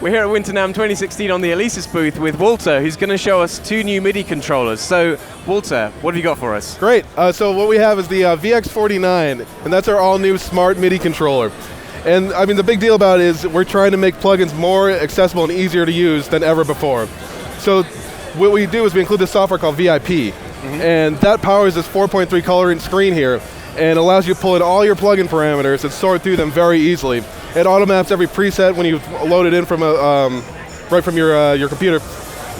We're here at Winter NAMM 2016 on the Alesis booth with Walter, who's going to show us 2 new MIDI controllers. So, Walter, what have you got for us? Great. So what we have is the VX49, and that's our all-new smart MIDI controller. And I mean, the big deal about it is we're trying to make plugins more accessible and easier to use than ever before. So what we do is we include this software called VIP, and that powers this 4.3 color screen here, and allows you to pull in all your plugin parameters and sort through them very easily. It auto-maps every preset when you load it in from right from your computer.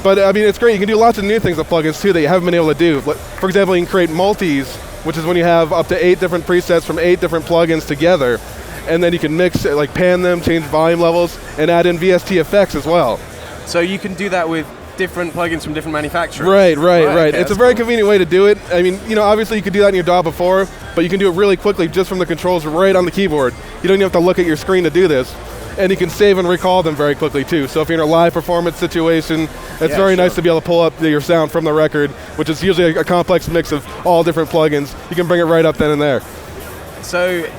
But I mean, it's great. You can do lots of new things with plugins too that you haven't been able to do. For example, you can create multis, which is when you have up to 8 different presets from 8 different plugins together, and then you can mix, like pan them, change volume levels, and add in VST effects as well. So you can do that with different plugins from different manufacturers? Right. Okay, it's a very convenient way to do it. I mean, you know, obviously you could do that in your DAW before, but you can do it really quickly just from the controls right on the keyboard. You don't even have to look at your screen to do this. And you can save and recall them very quickly too. So if you're in a live performance situation, it's very nice to be able to pull up your sound from the record, which is usually a complex mix of all different plugins. You can bring it right up then and there. So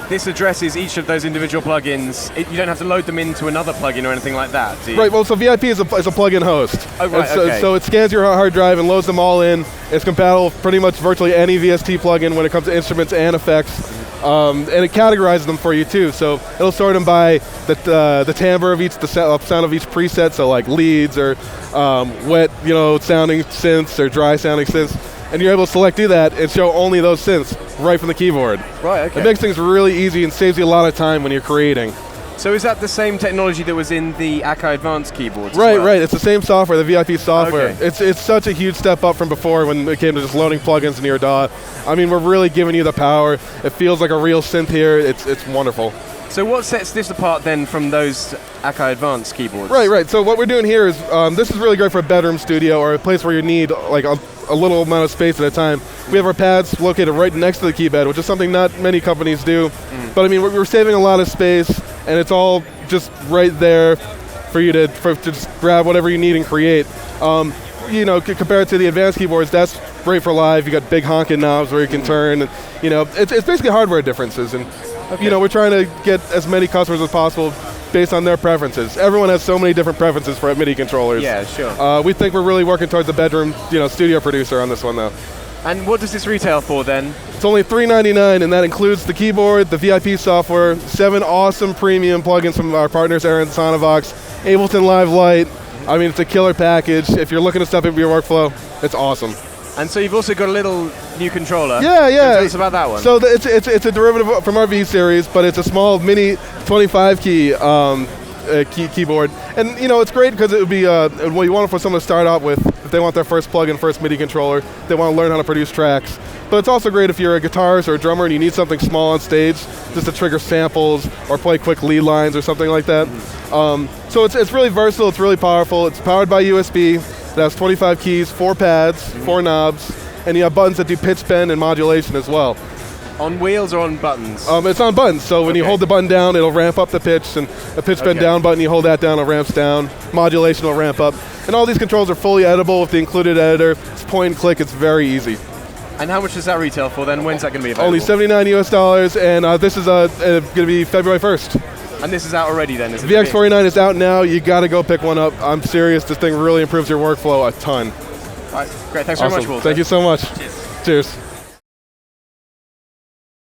this addresses each of those individual plugins. You don't have to load them into another plugin or anything like that, do you? Right, well, so VIP is a plugin host. Oh, right, so it scans your hard drive and loads them all in. It's compatible with pretty much virtually any VST plugin when it comes to instruments and effects. And it categorizes them for you too, so it'll sort them by the timbre of each, the sound of each preset, so like leads or wet, sounding synths or dry sounding synths, and you're able to do that and show only those synths right from the keyboard. Right, okay. It makes things really easy and saves you a lot of time when you're creating. So is that the same technology that was in the Akai Advanced keyboards? Right. It's the same software, the VIP software. Okay. It's such a huge step up from before when it came to just loading plugins into your DAW. I mean, we're really giving you the power. It feels like a real synth here. It's wonderful. So what sets this apart then from those Akai Advanced keyboards? Right. So what we're doing here is, this is really great for a bedroom studio or a place where you need like a little amount of space at a time. We have our pads located right next to the key bed, which is something not many companies do. But I mean, we're saving a lot of space, and it's all just right there for you to just grab whatever you need and create. Compared to the advanced keyboards, that's great for live. You got big honking knobs where you can turn. And, it's basically hardware differences, and we're trying to get as many customers as possible based on their preferences. Everyone has so many different preferences for MIDI controllers. Yeah, sure. We think we're really working towards the bedroom, studio producer on this one though. And what does this retail for then? It's only $399, and that includes the keyboard, the VIP software, 7 awesome premium plugins from our partners, Aaron Sonovox, Ableton Live Lite. I mean, it's a killer package. If you're looking to step into your workflow, it's awesome. And so you've also got a little new controller. Yeah. Tell us about that one. So it's a derivative from our V series, but it's a small mini 25 key keyboard. And it's great because it would be what you want it for someone to start out with if they want their first plug-in, first MIDI controller. They want to learn how to produce tracks. But it's also great if you're a guitarist or a drummer and you need something small on stage just to trigger samples or play quick lead lines or something like that. So it's really versatile, it's really powerful. It's powered by USB. It has 25 keys, 4 pads, 4 knobs, and you have buttons that do pitch bend and modulation as well. On wheels or on buttons? It's on buttons, so when you hold the button down, it'll ramp up the pitch, and a pitch bend down button, you hold that down, it ramps down. Modulation will ramp up. And all these controls are fully editable with the included editor. It's point and click, it's very easy. And how much does that retail for then? When's that going to be available? Only $79 US, and this is going to be February 1st. And this is out already then, is it? VX49 is out now, you got to go pick one up. I'm serious, this thing really improves your workflow a ton. All right, great, thanks very much, Walter. Thank you so much. Cheers. Cheers.